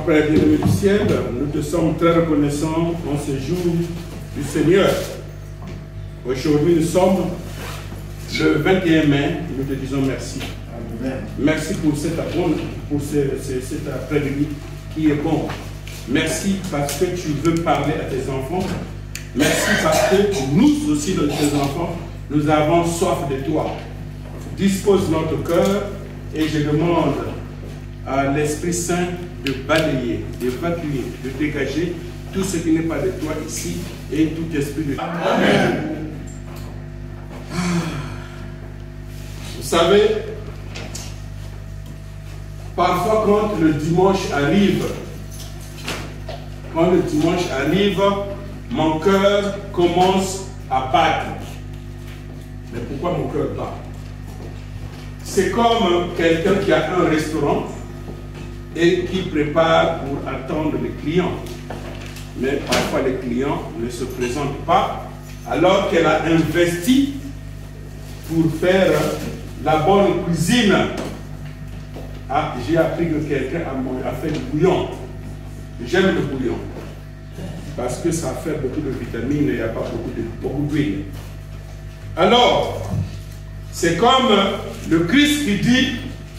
Père bien-aimé du ciel, nous te sommes très reconnaissants en ce jour du Seigneur. Aujourd'hui, nous sommes le 21 mai, nous te disons merci. Amen. Merci pour cet après-midi qui est bon. Merci parce que tu veux parler à tes enfants. Merci parce que nous aussi, tes enfants, nous avons soif de toi. Dispose notre cœur et je demande à l'Esprit Saint de balayer, d'évacuer, de dégager tout ce qui n'est pas de toi ici et tout esprit de toi. Amen. Vous savez, parfois quand le dimanche arrive, mon cœur commence à battre. Mais pourquoi mon cœur bat? C'est comme quelqu'un qui a un restaurant et qui prépare pour attendre les clients. Mais parfois les clients ne se présentent pas alors qu'elle a investi pour faire la bonne cuisine. Ah, j'ai appris que quelqu'un a fait du bouillon. J'aime le bouillon parce que ça fait beaucoup de vitamines et il n'y a pas beaucoup d'huile. Alors, c'est comme le Christ qui dit: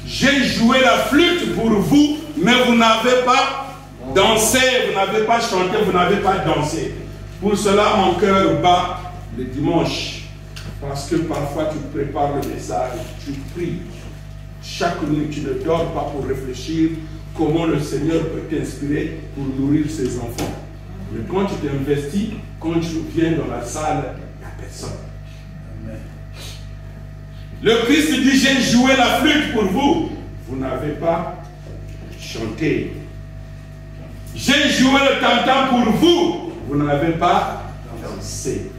j'ai joué la flûte pour vous, mais vous n'avez pas dansé, vous n'avez pas chanté, vous n'avez pas dansé. Pour cela, mon cœur bat le dimanche. Parce que parfois, tu prépares le message, tu pries. Chaque nuit, tu ne dors pas pour réfléchir comment le Seigneur peut t'inspirer pour nourrir ses enfants. Mais quand tu t'investis, quand tu viens dans la salle, il n'y a personne. Le Christ dit: j'ai joué la flûte pour vous. Vous n'avez pas chanté. J'ai joué le tam-tam pour vous. Vous n'avez pas dansé.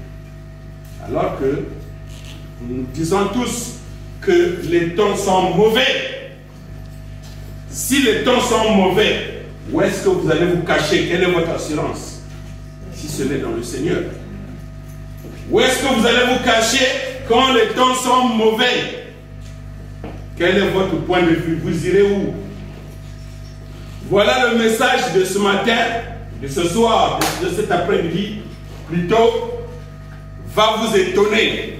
Alors que nous disons tous que les temps sont mauvais. Si les temps sont mauvais, où est-ce que vous allez vous cacher? Quelle est votre assurance? Si ce n'est dans le Seigneur. Où est-ce que vous allez vous cacher quand les temps sont mauvais? Quel est votre point de vue? Vous irez où? Voilà le message de ce matin, de ce soir, de cet après-midi. Plutôt, va vous étonner.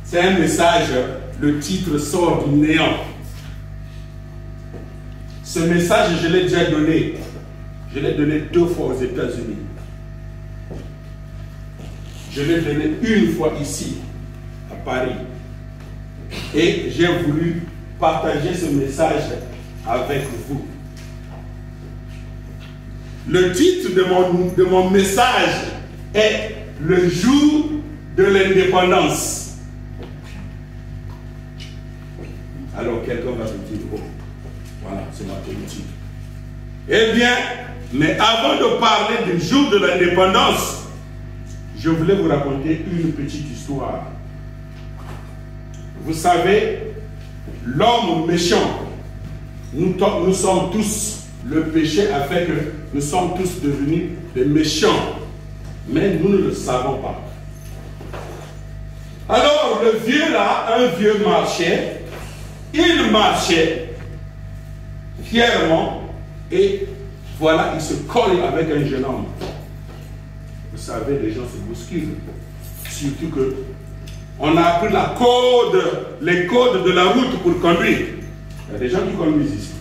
C'est un message, le titre sort du néant. Ce message, je l'ai déjà donné. Je l'ai donné 2 fois aux États-Unis. Je l'ai donné une fois ici, à Paris. Et j'ai voulu partager ce message avec vous. Le titre de mon message est « Le jour de l'indépendance ». Alors quelqu'un va se dire: oh, voilà, c'est ma politique. Eh bien, mais avant de parler du jour de l'indépendance, je voulais vous raconter une petite histoire. Vous savez, l'homme méchant, nous sommes tous, le péché a fait que nous sommes tous devenus des méchants, mais nous ne le savons pas. Alors le vieux là, un vieux marchait, il marchait fièrement et voilà, il se colle avec un jeune homme. Vous savez, les gens se bousculent. Surtout que on a appris les codes de la route pour conduire. Il y a des gens qui conduisent ici.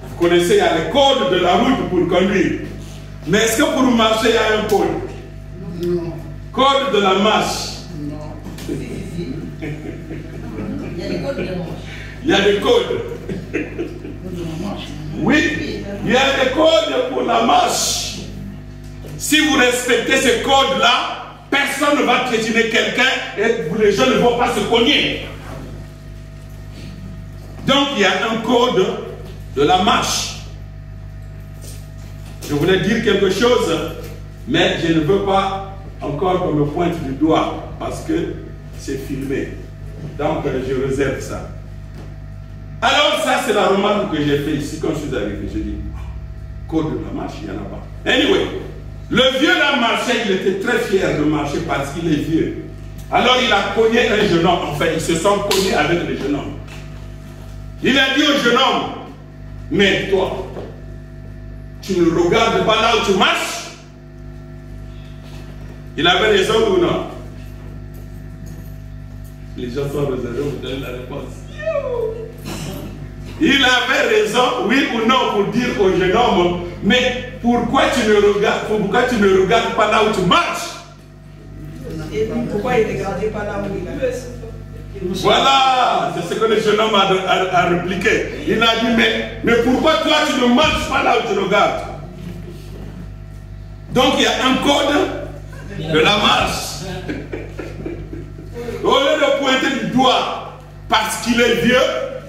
Vous connaissez, il y a les codes de la route pour conduire. Mais est-ce que pour marcher, il y a un code? Non. Code de la marche. Non. Il y a des codes de la marche. Il y a des codes. Oui, il y a des codes pour la marche. Si vous respectez ces codes-là, personne ne va piétiner quelqu'un et les gens ne vont pas se cogner. Donc il y a un code de la marche. Je voulais dire quelque chose, mais je ne veux pas encore qu'on me pointe du doigt parce que c'est filmé. Donc je réserve ça. Alors ça c'est la remarque que j'ai fait ici quand je suis arrivé. Je dis, code de la marche, il n'y en a pas. Anyway, le vieux là marchait, il était très fier de marcher parce qu'il est vieux. Alors il a cogné un jeune homme, enfin ils se sont cognés avec le jeune homme. Il a dit au jeune homme: mais toi, tu ne regardes pas là où tu marches? Il avait raison ou non? Les gens sont réservés, vous donnez la réponse. Il avait raison, oui ou non, pour dire au jeune homme, mais pourquoi tu ne regardes pas là où tu marches? Et pourquoi il ne regardait pas là où il allait? Voilà, c'est ce que le jeune homme a répliqué. Il a dit, mais pourquoi toi tu ne marches pas là où tu regardes? Donc il y a un code de la marche. Au lieu de pointer du doigt parce qu'il est vieux,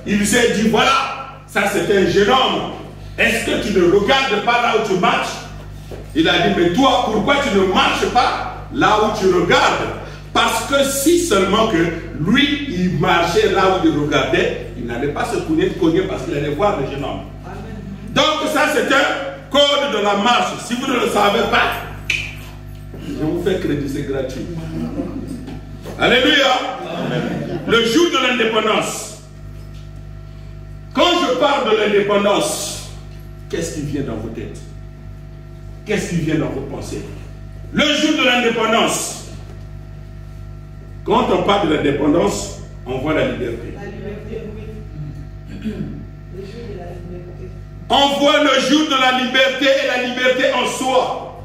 il s'est dit, voilà, ça c'est un jeune homme. Est-ce que tu ne regardes pas là où tu marches? Il a dit, mais toi, pourquoi tu ne marches pas là où tu regardes? Parce que si seulement que lui, il marchait là où il regardait, il n'allait pas se cogner parce qu'il allait voir le jeune homme. Donc ça c'est un code de la marche. Si vous ne le savez pas, je vous fais crédit, c'est gratuit. Alléluia. Amen. Le jour de l'indépendance. Quand je parle de l'indépendance, qu'est-ce qui vient dans vos têtes? Qu'est-ce qui vient dans vos pensées? Le jour de l'indépendance. Quand on parle de l'indépendance, on voit la liberté. La liberté, oui. Le jour de la liberté. On voit le jour de la liberté et la liberté en soi.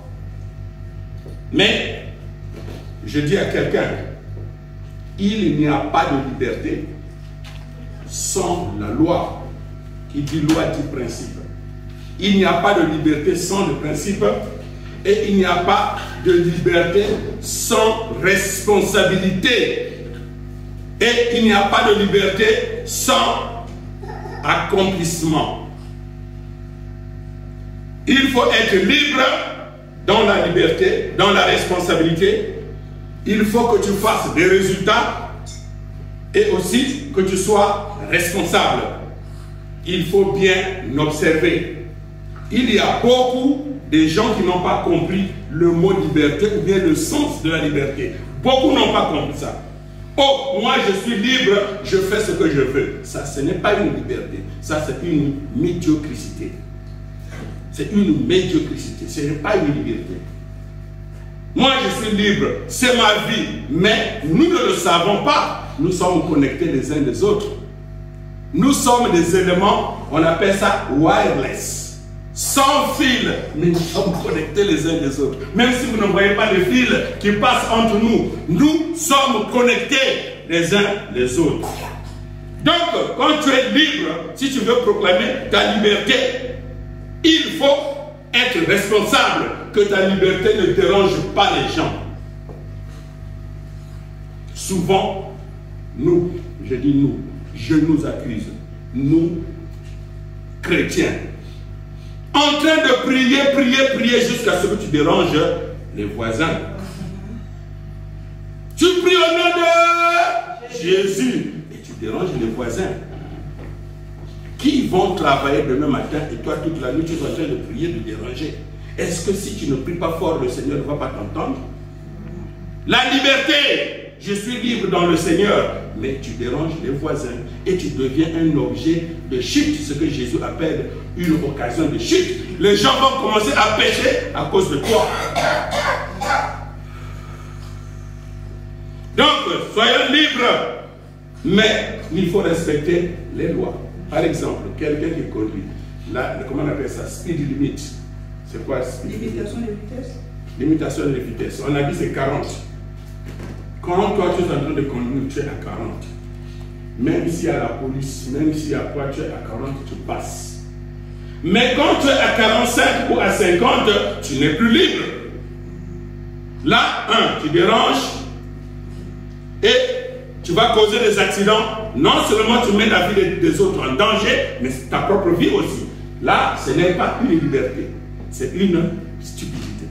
Mais, je dis à quelqu'un, il n'y a pas de liberté sans la loi. Qui dit loi dit principe. Il n'y a pas de liberté sans le principe. Et il n'y a pas de liberté sans responsabilité. Et il n'y a pas de liberté sans accomplissement. Il faut être libre dans la liberté, dans la responsabilité. Il faut que tu fasses des résultats et aussi que tu sois responsable. Il faut bien observer. Il y a beaucoup de gens qui n'ont pas compris le mot liberté ou bien le sens de la liberté. Beaucoup n'ont pas compris ça. Oh, moi je suis libre, je fais ce que je veux. Ça, ce n'est pas une liberté. Ça, c'est une médiocrité. C'est une médiocrité. Ce n'est pas une liberté. Moi, je suis libre. C'est ma vie. Mais nous ne le savons pas. Nous sommes connectés les uns des autres. Nous sommes des éléments, on appelle ça wireless. Sans fil, mais nous sommes connectés les uns des autres. Même si vous ne voyez pas les fils qui passent entre nous, nous sommes connectés les uns les autres. Donc, quand tu es libre, si tu veux proclamer ta liberté, il faut être responsable que ta liberté ne dérange pas les gens. Souvent, nous, je dis nous, je nous accuse, nous, chrétiens, en train de prier jusqu'à ce que tu déranges les voisins. Tu pries au nom de Jésus et tu déranges les voisins qui vont travailler demain matin et toi toute la nuit tu es en train de prier, de déranger. Est-ce que si tu ne pries pas fort, le Seigneur ne va pas t'entendre? La liberté, je suis libre dans le Seigneur, mais tu déranges les voisins et tu deviens un objet de chute, ce que Jésus appelle une occasion de chute. Les gens vont commencer à pécher à cause de toi. Donc, soyons libres, mais il faut respecter les lois. Par exemple, quelqu'un qui conduit, là, comment on appelle ça? Speed limit. C'est quoi speed limit? Limitation de vitesse. Limitation de vitesse. On a dit c'est 40. Quand toi tu es en train de conduire, tu es à 40. Même s'il y a la police, même s'il y a quoi, tu es à 40, tu passes. Mais quand tu es à 45 ou à 50, tu n'es plus libre. Là, tu déranges et tu vas causer des accidents. Non seulement tu mets la vie des autres en danger, mais ta propre vie aussi. Là, ce n'est pas une liberté, c'est une stupidité.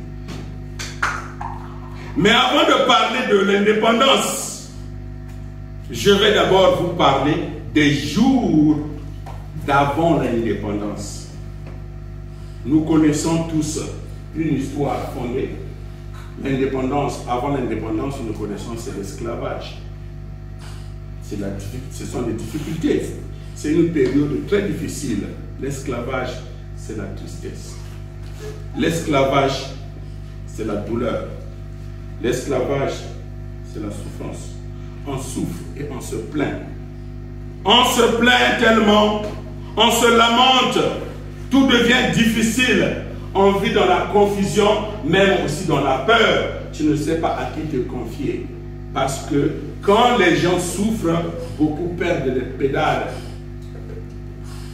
Mais avant de parler de l'indépendance, je vais d'abord vous parler des jours d'avant l'indépendance. Nous connaissons tous une histoire fondée. L'indépendance, avant l'indépendance, nous connaissons, c'est l'esclavage. Ce sont des difficultés. C'est une période très difficile. L'esclavage, c'est la tristesse. L'esclavage, c'est la douleur. L'esclavage, c'est la souffrance. On souffre et on se plaint. On se plaint tellement, on se lamente, tout devient difficile. On vit dans la confusion, même aussi dans la peur. Tu ne sais pas à qui te confier. Parce que quand les gens souffrent, beaucoup perdent les pédales.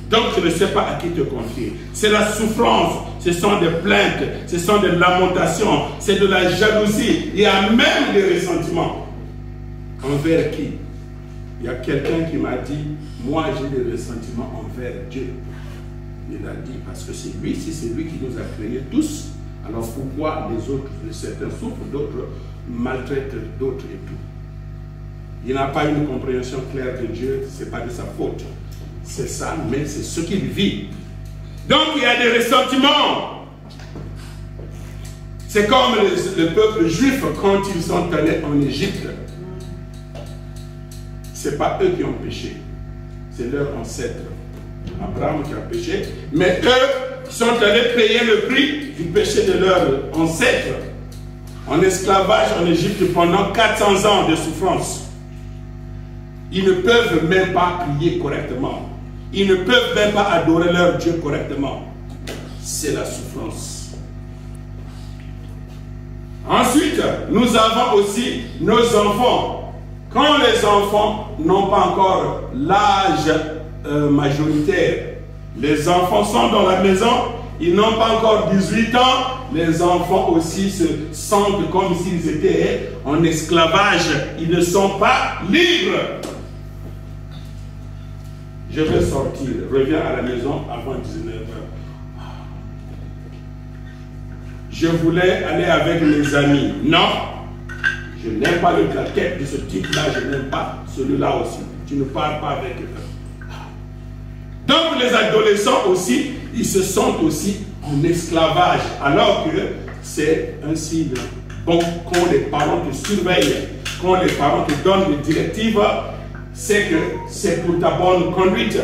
Donc tu ne sais pas à qui te confier. C'est la souffrance, ce sont des plaintes, ce sont des lamentations, c'est de la jalousie. Il y a même des ressentiments. Envers qui? Il y a quelqu'un qui m'a dit, moi j'ai des ressentiments envers Dieu. Il a dit, parce que c'est lui, si c'est lui qui nous a créés tous, alors pourquoi les autres, certains souffrent, d'autres maltraitent d'autres et tout. Il n'a pas une compréhension claire de Dieu, ce n'est pas de sa faute. C'est ça, mais c'est ce qu'il vit. Donc il y a des ressentiments. C'est comme le peuple juif quand ils sont allés en Égypte. Ce n'est pas eux qui ont péché, c'est leur ancêtre. Abraham qui a péché, mais eux sont allés payer le prix du péché de leur ancêtre en esclavage en Égypte pendant 400 ans de souffrance. Ils ne peuvent même pas prier correctement. Ils ne peuvent même pas adorer leur Dieu correctement. C'est la souffrance. Ensuite, nous avons aussi nos enfants. Quand les enfants n'ont pas encore l'âge majoritaire, les enfants sont dans la maison, ils n'ont pas encore 18 ans, les enfants aussi se sentent comme s'ils étaient en esclavage. Ils ne sont pas libres. Je vais sortir, reviens à la maison avant 19h. Je voulais aller avec mes amis. Non, je n'aime pas la tête de ce type-là, je n'aime pas celui-là aussi. Tu ne parles pas avec eux. Donc les adolescents aussi, ils se sentent aussi en esclavage, alors que c'est un signe. Bon, quand les parents te surveillent, quand les parents te donnent des directives, c'est que c'est pour ta bonne conduite.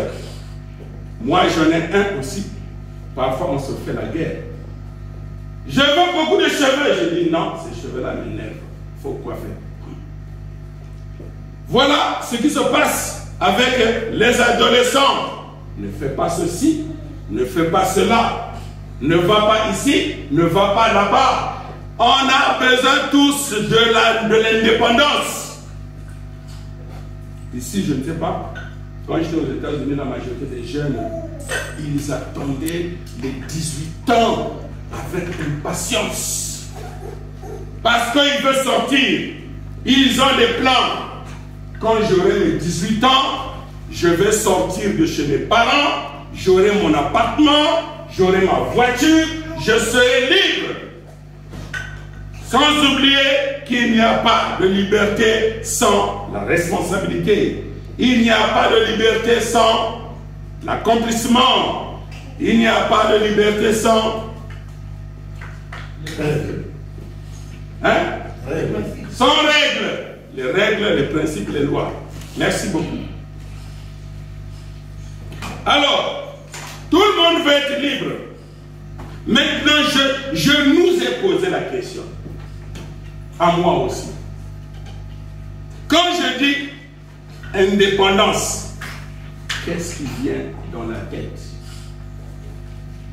Moi, j'en ai un aussi. Parfois, on se fait la guerre. Je veux beaucoup de cheveux. Je dis non, ces cheveux-là m'énervent. Il faut coiffer. Voilà ce qui se passe avec les adolescents. Ne fais pas ceci, ne fais pas cela, ne va pas ici, ne va pas là-bas. On a besoin tous de l'indépendance. Ici, je ne sais pas, quand j'étais aux États-Unis, la majorité des jeunes, ils attendaient les 18 ans avec impatience. Parce qu'ils veulent sortir. Ils ont des plans. Quand j'aurai mes 18 ans, je vais sortir de chez mes parents, j'aurai mon appartement, j'aurai ma voiture, je serai libre. Sans oublier qu'il n'y a pas de liberté sans la responsabilité. Il n'y a pas de liberté sans l'accomplissement. Il n'y a pas de liberté sans règles. Hein? Sans règles. Les règles, les principes, les lois. Merci beaucoup. Alors, tout le monde veut être libre. Maintenant, je nous ai posé la question. À moi aussi. Quand je dis indépendance, qu'est-ce qui vient dans la tête?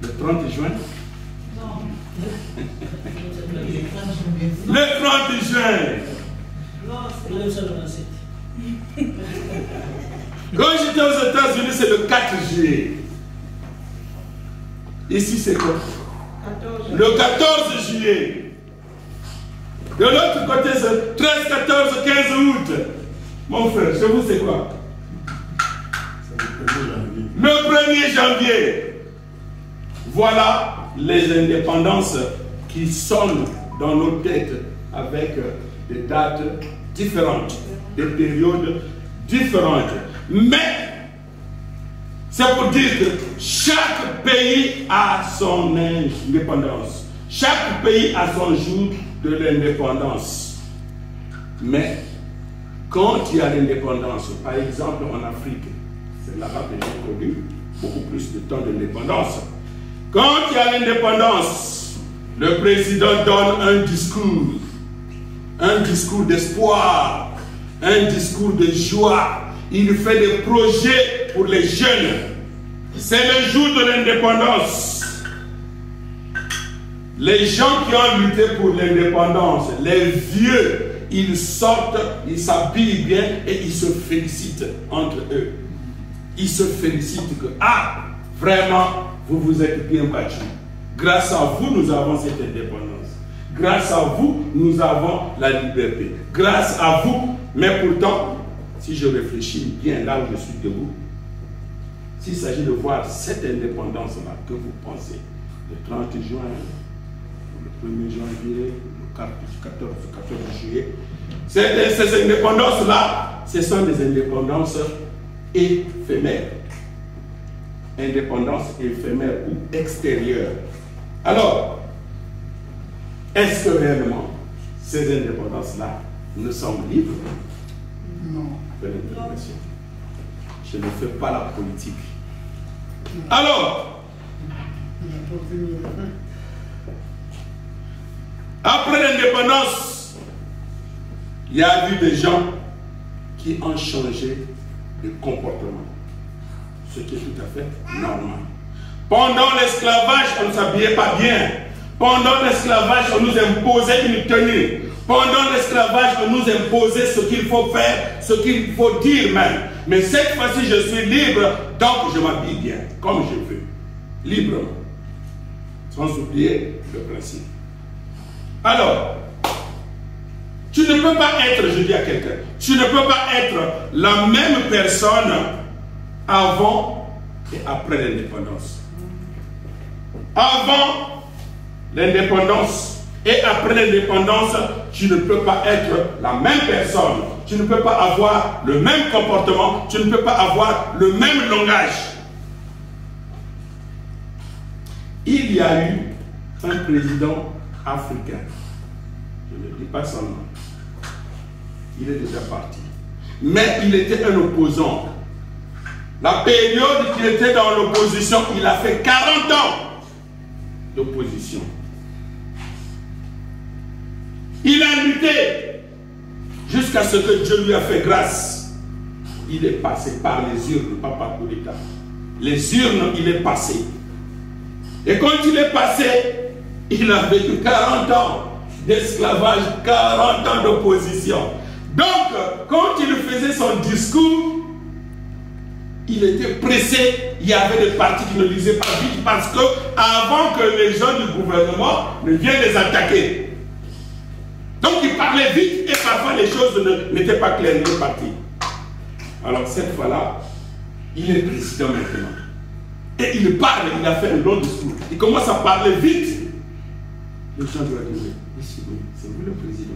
Le 30 juin? Non. Le 30 juin. Non, c'est le 1997. Quand j'étais aux États-Unis, c'est le 4 juillet. Ici, c'est quoi? Le 14 juillet. De l'autre côté, c'est 13, 14, 15 août. Mon frère, chez vous, c'est quoi? Le 1er janvier. Voilà les indépendances qui sonnent dans nos têtes avec des dates différentes, des périodes différentes. Mais, c'est pour dire que chaque pays a son indépendance. Chaque pays a son jour de l'indépendance. Mais, quand il y a l'indépendance, par exemple en Afrique, c'est là-bas que j'ai connu beaucoup plus de temps d'indépendance. Quand il y a l'indépendance, le président donne un discours d'espoir, un discours de joie. Il fait des projets pour les jeunes. C'est le jour de l'indépendance. Les gens qui ont lutté pour l'indépendance, les vieux, ils sortent, ils s'habillent bien et ils se félicitent entre eux. Ils se félicitent que, ah, vraiment, vous vous êtes bien battus. Grâce à vous, nous avons cette indépendance. Grâce à vous, nous avons la liberté. Grâce à vous, mais pourtant, si je réfléchis bien là où je suis debout, s'il s'agit de voir cette indépendance-là que vous pensez, le 30 juin, le 1er janvier, le 14 juillet, ces indépendances-là, ce sont des indépendances éphémères. Indépendance éphémère ou extérieure. Alors, est-ce que réellement ces indépendances-là, nous sommes libres? Non. Je ne fais pas la politique. Alors, après l'indépendance, il y a eu des gens qui ont changé de comportement. Ce qui est tout à fait normal. Pendant l'esclavage, on ne s'habillait pas bien. Pendant l'esclavage, on nous imposait une tenue. Pendant l'esclavage, on nous imposait ce qu'il faut faire, ce qu'il faut dire même. Mais cette fois-ci, je suis libre, donc je m'habille bien, comme je veux. Librement. Sans oublier le principe. Alors, tu ne peux pas être, je dis à quelqu'un, tu ne peux pas être la même personne avant et après l'indépendance. Avant l'indépendance et après l'indépendance, tu ne peux pas être la même personne. Tu ne peux pas avoir le même comportement. Tu ne peux pas avoir le même langage. Il y a eu un président africain. Je ne dis pas son nom. Il est déjà parti. Mais il était un opposant. La période qu'il était dans l'opposition, il a fait 40 ans d'opposition. Il a lutté jusqu'à ce que Dieu lui a fait grâce. Il est passé par les urnes, pas par coup d'État. Les urnes, il est passé. Et quand il est passé, il a vécu 40 ans d'esclavage, 40 ans d'opposition. Donc, quand il faisait son discours, il était pressé. Il y avait des partis qui ne lisaient pas vite parce que avant que les gens du gouvernement ne viennent les attaquer. Donc il parlait vite et parfois les choses n'étaient pas claires de parti. Alors cette fois-là, il est président maintenant. Et il parle, il a fait un long discours. Il commence à parler vite. Les gens doivent dire, c'est vous le président.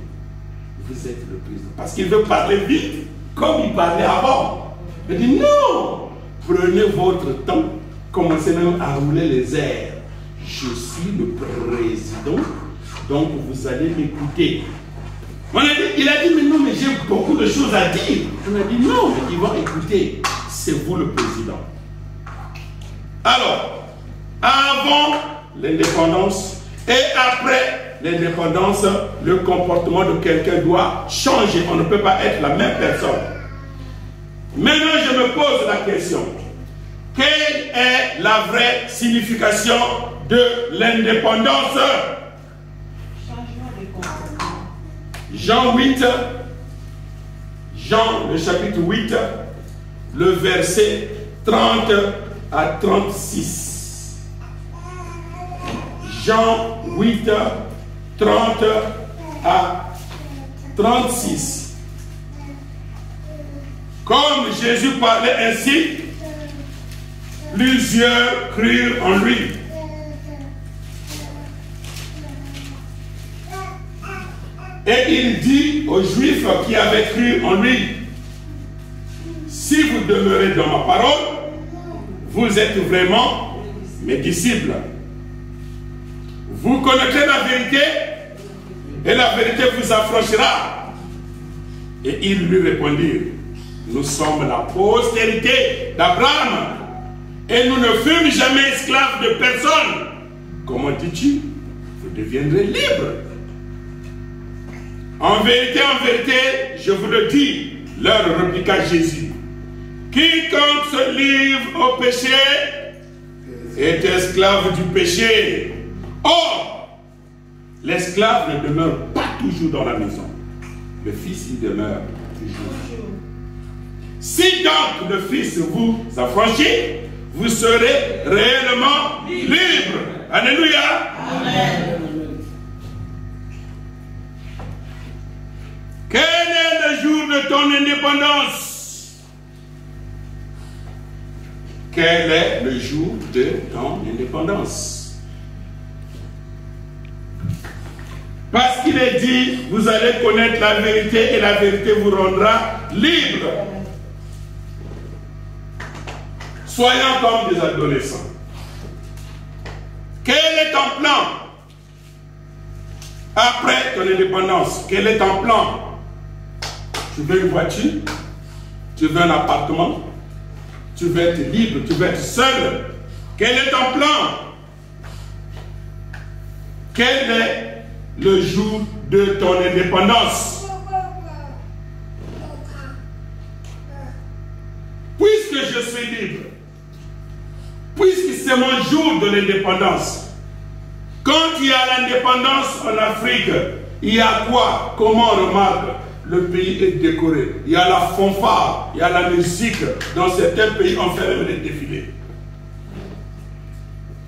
Vous êtes le président. Parce qu'il veut parler vite, comme il parlait avant. Il dit non, prenez votre temps, commencez même à rouler les airs. Je suis le président, donc vous allez m'écouter. Il a dit, mais non, mais j'ai beaucoup de choses à dire. On a dit, non, mais ils vont écouter. C'est vous le président. Alors, avant l'indépendance et après l'indépendance, le comportement de quelqu'un doit changer. On ne peut pas être la même personne. Maintenant, je me pose la question. Quelle est la vraie signification de l'indépendance? Jean 8, Jean le chapitre 8, le verset 30 à 36. Jean 8, 30 à 36. Comme Jésus parlait ainsi, plusieurs crurent en lui. Et il dit aux Juifs qui avaient cru en lui, si vous demeurez dans ma parole, vous êtes vraiment mes disciples. Vous connaîtrez la vérité et la vérité vous affranchira. Et ils lui répondirent, nous sommes la postérité d'Abraham Et nous ne fûmes jamais esclaves de personne. Comment dis-tu? Vous deviendrez libres. En vérité, je vous le dis, leur répliqua Jésus. Quiconque se livre au péché est esclave du péché. Or, l'esclave ne demeure pas toujours dans la maison. Le Fils y demeure toujours. Si donc le Fils vous affranchit, vous serez réellement libre. Alléluia. Amen. Quel est le jour de ton indépendance? Quel est le jour de ton indépendance? Parce qu'il est dit, vous allez connaître la vérité et la vérité vous rendra libre. Soyons comme des adolescents. Quel est ton plan après ton indépendance? Quel est ton plan? Tu veux une voiture? Tu veux un appartement? Tu veux être libre? Tu veux être seul? Quel est ton plan? Quel est le jour de ton indépendance? Puisque je suis libre, puisque c'est mon jour de l'indépendance. Quand il y a l'indépendance en Afrique, il y a quoi? Comment on remarque? Le pays est décoré. Il y a la fanfare, il y a la musique. Dans certains pays, on fait même des défilés.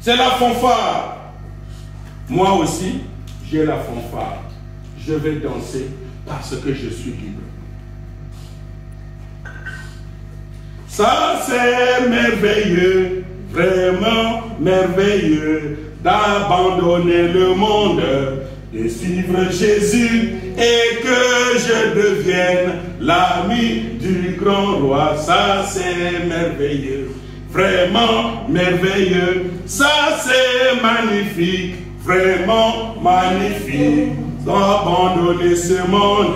C'est la fanfare. Moi aussi, j'ai la fanfare. Je vais danser parce que je suis libre. Ça, c'est merveilleux, vraiment merveilleux, d'abandonner le monde, de suivre Jésus et que je devienne l'ami du grand roi. Ça, c'est merveilleux, vraiment merveilleux. Ça, c'est magnifique, vraiment magnifique. D'abandonner ce monde,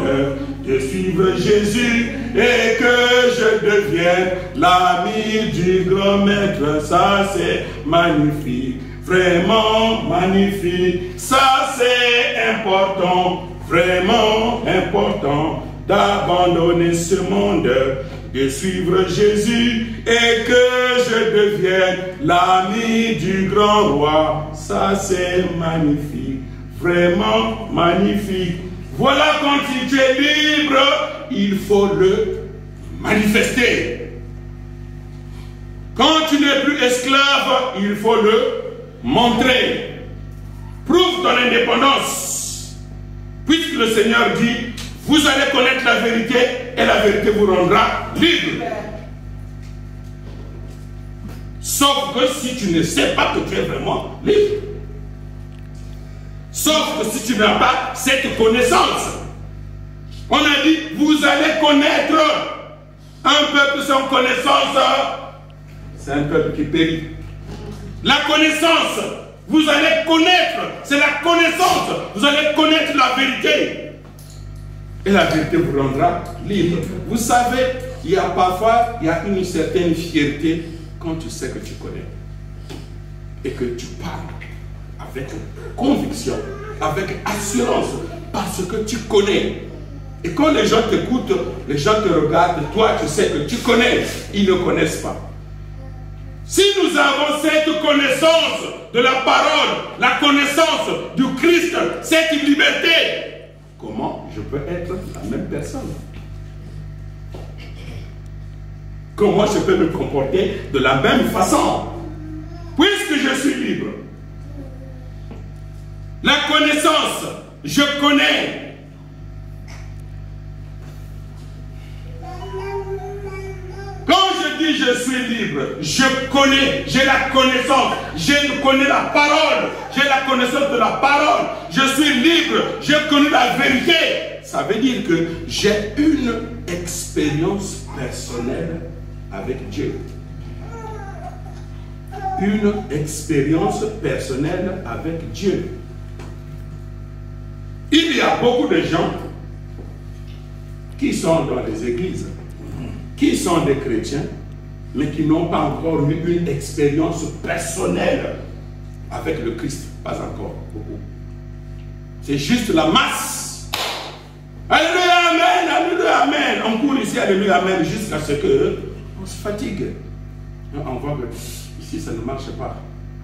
de suivre Jésus et que je devienne l'ami du grand maître. Ça, c'est magnifique, vraiment magnifique. Ça, c'est important, vraiment important, d'abandonner ce monde, de suivre Jésus et que je devienne l'ami du grand roi. Ça, c'est magnifique, vraiment magnifique. Voilà, quand tu es libre, il faut le manifester. Quand tu n'es plus esclave, il faut le montrer. Prouve ton indépendance. Puisque le Seigneur dit, vous allez connaître la vérité et la vérité vous rendra libre. Sauf que si tu ne sais pas que tu es vraiment libre. Sauf que si tu n'as pas cette connaissance. On a dit, vous allez connaître. Un peuple sans connaissance, c'est un peuple qui périt. La connaissance, vous allez connaître. C'est la connaissance. Vous allez connaître la vérité. Et la vérité vous rendra libre. Vous savez, il y a une certaine fierté quand tu sais que tu connais. Et que tu parles avec conviction, avec assurance, parce que tu connais. Et quand les gens t'écoutent, les gens te regardent, toi tu sais que tu connais, ils ne connaissent pas. Si nous avons cette connaissance de la parole, la connaissance du Christ, cette liberté, comment je peux être la même personne? Comment je peux me comporter de la même façon? Puisque je suis libre. La connaissance, je connais. Quand je dis je suis libre, je connais, j'ai la connaissance, je connais la parole, j'ai la connaissance de la parole, je suis libre, je connais la vérité. Ça veut dire que j'ai une expérience personnelle avec Dieu. Une expérience personnelle avec Dieu. Il y a beaucoup de gens qui sont dans les églises, qui sont des chrétiens, mais qui n'ont pas encore eu une expérience personnelle avec le Christ. Pas encore, beaucoup. C'est juste la masse. Alléluia, amen, alléluia, amen. On court ici, alléluia, amen, jusqu'à ce qu'on se fatigue. On voit que ici, ça ne marche pas.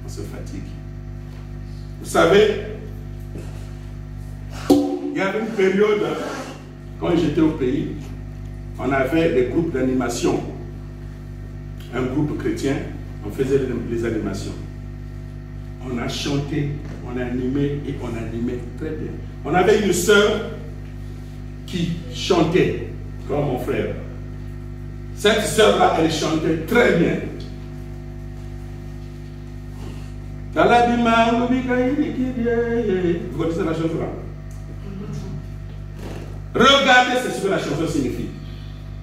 On se fatigue. Vous savez, il y avait une période, quand j'étais au pays, on avait des groupes d'animation. Un groupe chrétien, on faisait les animations. On a chanté, on a animé et on animait très bien. On avait une sœur qui chantait, comme mon frère. Cette sœur-là, elle chantait très bien. Vous connaissez la chanson-là? Regardez ce que la chanson signifie.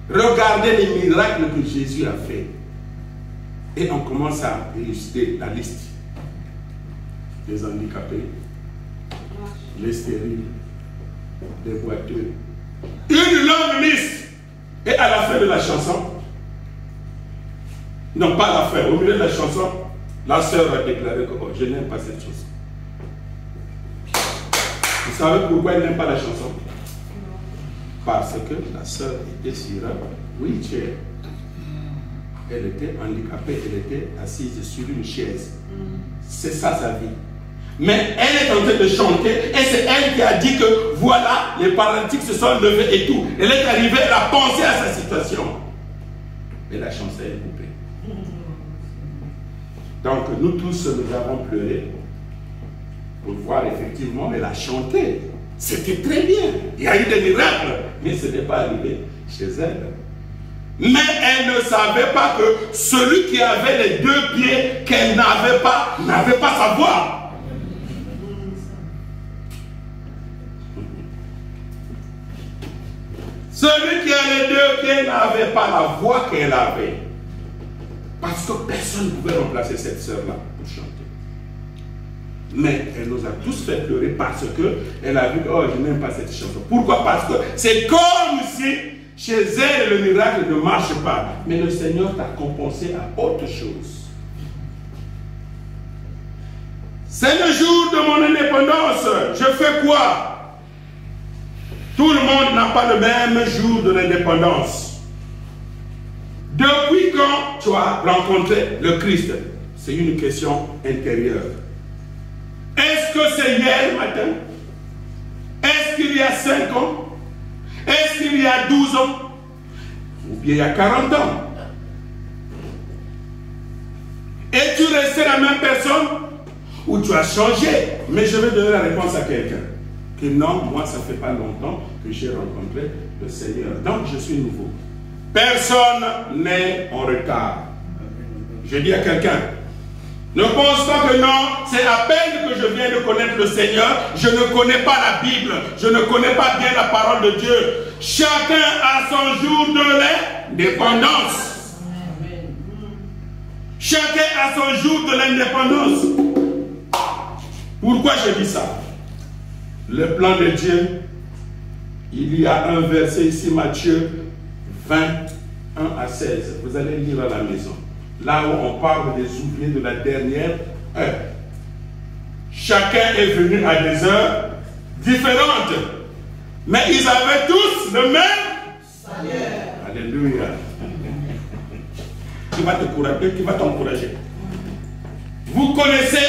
Regardez les miracles que Jésus a fait. Et on commence à élucider la liste. Les handicapés, les stériles, les boiteux. Une longue liste. Et à la fin de la chanson, non pas à la fin, au milieu de la chanson, la sœur a déclaré que oh, je n'aime pas cette chanson. Vous savez pourquoi elle n'aime pas la chanson? Parce que la sœur était sur un wheelchair. Elle était handicapée, elle était assise sur une chaise. C'est ça sa vie. Mais elle est en train de chanter et c'est elle qui a dit que voilà, les paralytiques se sont levés et tout. Elle est arrivée, elle a pensé à sa situation. Et la chanson est coupée. Donc nous tous, nous avons pleuré pour voir effectivement, elle a chanté. C'était très bien. Il y a eu des miracles, mais ce n'est pas arrivé chez elle. Mais elle ne savait pas que celui qui avait les deux pieds qu'elle n'avait pas sa voix. Celui qui a les deux pieds n'avait pas la voix qu'elle avait. Parce que personne ne pouvait remplacer cette sœur-là pour chanter. Mais elle nous a tous fait pleurer parce qu'elle a vu, oh, je n'aime pas cette chanson. Pourquoi? Parce que c'est comme si chez elle le miracle ne marche pas. Mais le Seigneur t'a compensé à autre chose. C'est le jour de mon indépendance. Je fais quoi? Tout le monde n'a pas le même jour de l'indépendance. Depuis quand tu as rencontré le Christ? C'est une question intérieure. Est-ce que c'est hier matin? Est-ce qu'il y a 5 ans? Est-ce qu'il y a 12 ans? Ou bien il y a 40 ans? Es-tu resté la même personne? Ou tu as changé? Mais je vais donner la réponse à quelqu'un. Que non, moi ça ne fait pas longtemps que j'ai rencontré le Seigneur. Donc je suis nouveau. Personne n'est en retard. Je dis à quelqu'un, ne pense pas que non, c'est à peine que je viens de connaître le Seigneur, je ne connais pas la Bible, je ne connais pas bien la parole de Dieu. Chacun a son jour de l'indépendance. Chacun a son jour de l'indépendance. Pourquoi je dis ça? Le plan de Dieu, il y a un verset ici, Matthieu 21 à 16. Vous allez lire à la maison. Là où on parle des ouvriers de la dernière heure. Chacun est venu à des heures différentes. Mais ils avaient tous le même salaire. Alléluia. Qui va t'encourager? Vous connaissez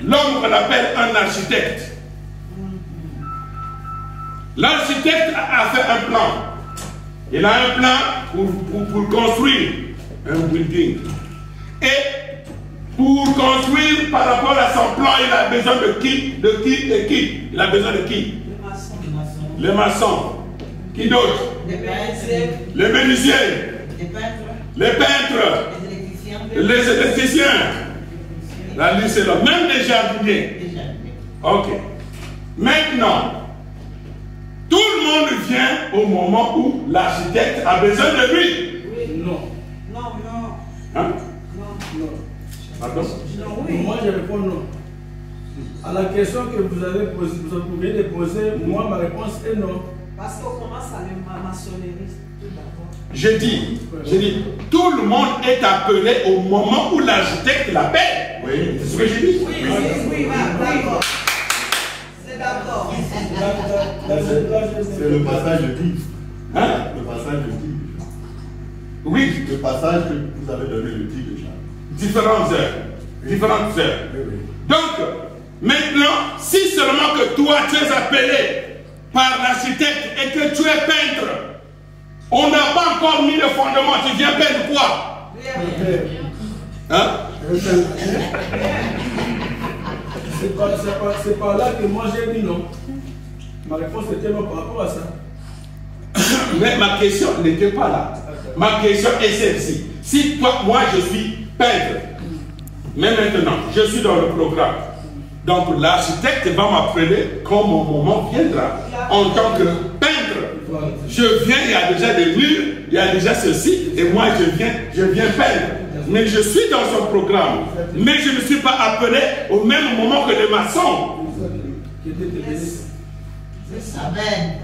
l'homme qu'on appelle un architecte. L'architecte a fait un plan. Il a un plan pour construire un building. Et pour construire par rapport à son plan, il a besoin de qui? De qui et qui? Il a besoin de qui? Les maçons. Qui d'autre? Les menuisiers. Les peintres. Les électriciens. La liste est là. Même les jardiniers. Ok. Maintenant, tout le monde vient au moment où l'architecte a besoin de lui. Oui. Non. Non, non. Hein? Non. Pardon? Non, oui. Moi, je réponds non. À la question que vous avez posée, vous venez de poser, moi, ma réponse est non. Parce qu'on commence à la maçonnerie tout d'abord. J'ai dit, tout tout le monde est appelé au moment où l'architecte l'appelle. Oui. C'est ce que j'ai dit. Oui, d'accord. C'est d'accord. C'est le passage de livre. Hein? Le passage de livre. Oui, Le passage que vous avez donné le titre déjà. différentes heures. Différentes heures. Oui, oui. Donc, maintenant, si seulement que toi tu es appelé par l'architecte et que tu es peintre, on n'a pas encore mis le fondement, tu viens peindre quoi? Hein? C'est par là que moi j'ai dit non. Ma réponse était non par rapport à ça. Mais ma question n'était pas là. Ma question est celle-ci. Si toi, moi je suis peintre, mais maintenant je suis dans le programme, donc l'architecte va m'appeler quand mon moment viendra en tant que peintre. Je viens, il y a déjà des murs, il y a déjà ceci, et moi je viens peindre. Mais je suis dans son programme. Mais je ne suis pas appelé au même moment que les maçons. Amen.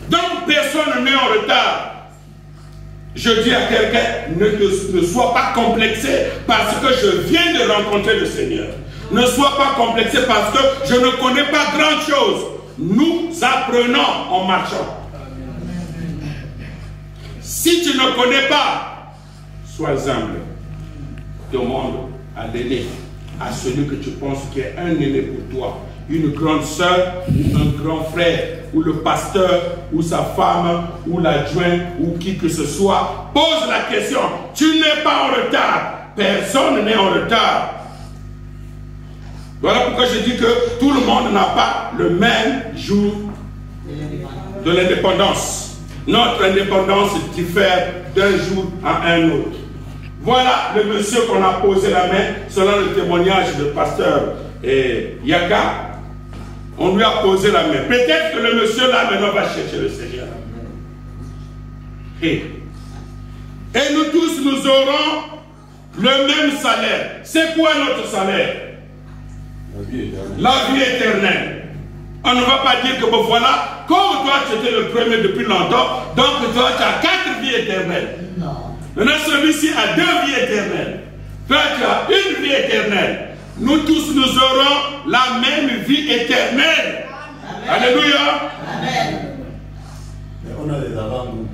Donc personne n'est en retard. Je dis à quelqu'un, ne sois pas complexé parce que je viens de rencontrer le Seigneur. Ne sois pas complexé parce que je ne connais pas grand chose. Nous apprenons en marchant. Si tu ne connais pas, sois humble. Demande à l'aîné, à celui que tu penses qui est un aîné pour toi, une grande sœur ou un grand frère, ou le pasteur, ou sa femme, ou l'adjoint, ou qui que ce soit. Pose la question. Tu n'es pas en retard. Personne n'est en retard. Voilà pourquoi je dis que tout le monde n'a pas le même jour de l'indépendance. Notre indépendance diffère d'un jour à un autre. Voilà le monsieur qu'on a posé la main, selon le témoignage de pasteur Yaka. On lui a posé la main. Peut-être que le monsieur là maintenant va chercher le Seigneur. Et nous tous, nous aurons le même salaire. C'est quoi notre salaire? La vie éternelle. On ne va pas dire que bon, voilà, comme toi tu étais le premier depuis longtemps, donc toi tu as 4 vies éternelles. Non. Maintenant celui-ci a 2 vies éternelles. Toi tu as une vie éternelle. Nous tous nous aurons la même vie éternelle. Amen. Alléluia. Amen. Mais on a les avant-goûts.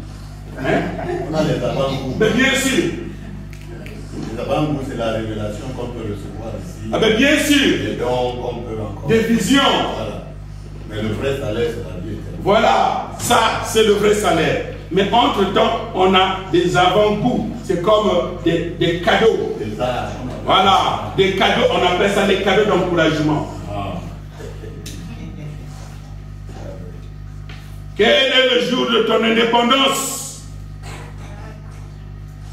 Hein? On a les avant-goûts. Mais bien sûr. Les avant-goûts, c'est la révélation qu'on peut recevoir ici. Ah ben bien sûr. Les dons qu'on peut encore. Des visions. Voilà. Mais le vrai salaire, c'est la vie éternelle. Voilà, ça c'est le vrai salaire. Mais entre-temps, on a des avant-goûts. C'est comme des cadeaux. Des arts. Voilà, des cadeaux, on appelle ça des cadeaux d'encouragement. Ah. Quel est le jour de ton indépendance?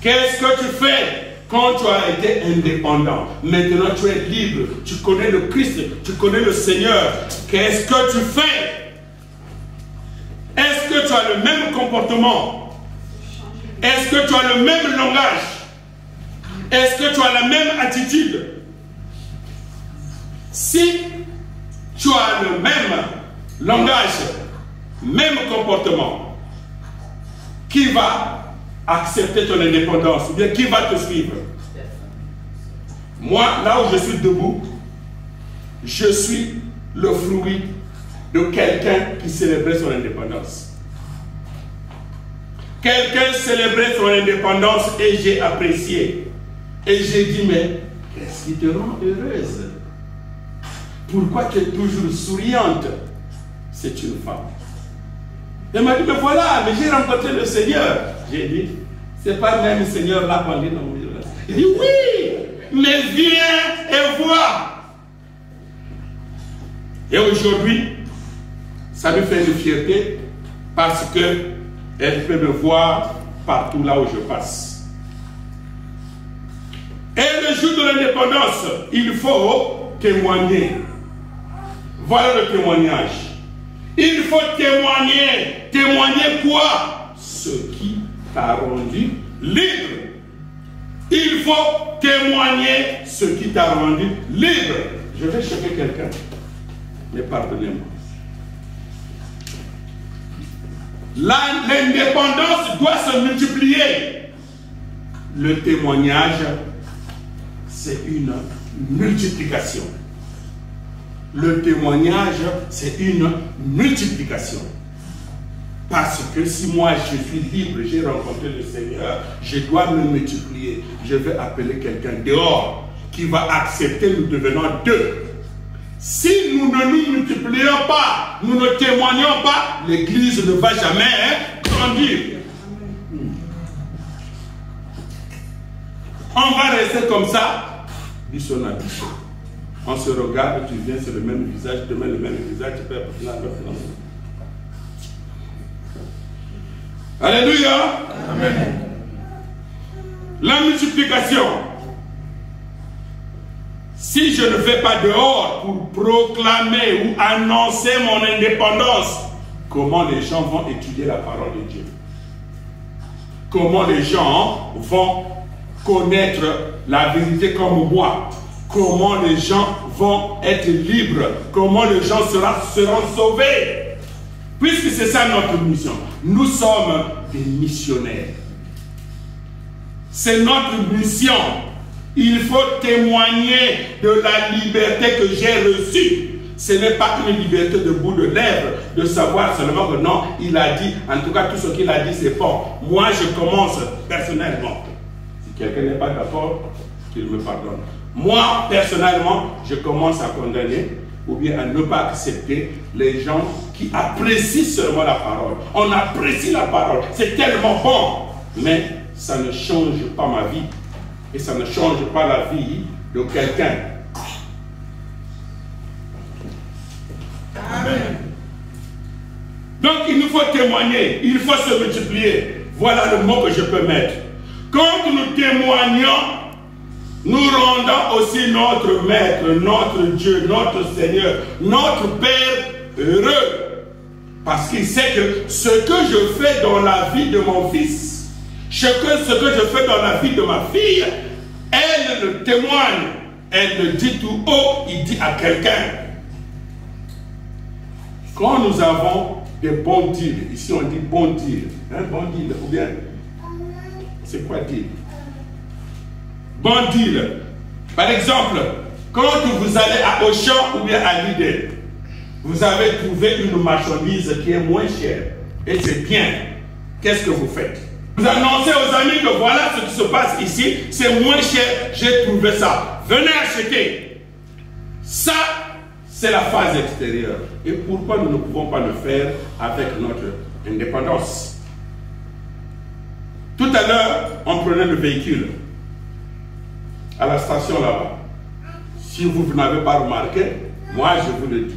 Qu'est-ce que tu fais quand tu as été indépendant? Maintenant tu es libre, tu connais le Christ, tu connais le Seigneur. Qu'est-ce que tu fais? Est-ce que tu as le même comportement? Est-ce que tu as le même langage? Est-ce que tu as la même attitude? Si tu as le même langage, même comportement, qui va accepter ton indépendance? Ou bien qui va te suivre? Moi, là où je suis debout, je suis le fruit de quelqu'un qui célébrait son indépendance. Quelqu'un célébrait son indépendance et j'ai apprécié. Et j'ai dit, mais qu'est-ce qui te rend heureuse? Pourquoi tu es toujours souriante? C'est une femme. Elle m'a dit, mais voilà, mais j'ai rencontré le Seigneur. J'ai dit, c'est pas le même Seigneur là qu'on dit dans mon livre. Il dit, oui, mais viens et vois. Et aujourd'hui, ça me fait une fierté parce qu'elle peut me voir partout là où je passe. Et le jour de l'indépendance, il faut témoigner. Voilà le témoignage. Il faut témoigner. Témoigner quoi? Ce qui t'a rendu libre. Il faut témoigner ce qui t'a rendu libre. Je vais choquer quelqu'un. Mais pardonnez-moi. L'indépendance doit se multiplier. Le témoignage, c'est une multiplication. Le témoignage, c'est une multiplication. Parce que si moi je suis libre, j'ai rencontré le Seigneur, je dois me multiplier. Je vais appeler quelqu'un dehors qui va accepter, nous devenons deux. Si nous ne nous multiplions pas, nous ne témoignons pas, l'église ne va jamais grandir. On va rester comme ça, bisson à bisson. On se regarde, tu viens, c'est le même visage, demain le même visage, tu peux appeler la même. Alléluia. Amen. La multiplication. Si je ne vais pas dehors pour proclamer ou annoncer mon indépendance, comment les gens vont étudier la parole de Dieu? Comment les gens vont connaître la vérité comme moi? Comment les gens vont être libres? Comment les gens seront sauvés? Puisque c'est ça notre mission. Nous sommes des missionnaires. C'est notre mission. Il faut témoigner de la liberté que j'ai reçue. Ce n'est pas une liberté de bout de lèvres, de savoir seulement que non, il a dit, en tout cas tout ce qu'il a dit c'est bon. Moi je commence personnellement. Si quelqu'un n'est pas d'accord, qu'il me pardonne. Moi personnellement, je commence à condamner ou bien à ne pas accepter les gens qui apprécient seulement la parole. On apprécie la parole, c'est tellement bon, mais ça ne change pas ma vie et ça ne change pas la vie de quelqu'un. Amen. Donc il nous faut témoigner, il faut se multiplier. Voilà le mot que je peux mettre. Quand nous témoignons, nous rendons aussi notre Maître, notre Dieu, notre Seigneur, notre Père heureux. Parce qu'il sait que ce que je fais dans la vie de mon fils, ce que je fais dans la vie de ma fille, elle le témoigne. Elle le dit tout haut, il dit à quelqu'un. Quand nous avons des bons deals, ici on dit bon deal, hein, bon deal, ou bien, c'est quoi deal? Bon deal. Par exemple, quand vous allez à Auchan ou bien à Lidl, vous avez trouvé une marchandise qui est moins chère et c'est bien. Qu'est-ce que vous faites? Vous annoncez aux amis que voilà ce qui se passe ici, c'est moins cher, j'ai trouvé ça. Venez acheter. Ça, c'est la phase extérieure. Et pourquoi nous ne pouvons pas le faire avec notre indépendance? Tout à l'heure, on prenait le véhicule à la station là-bas. Si vous n'avez pas remarqué, moi je vous le dis.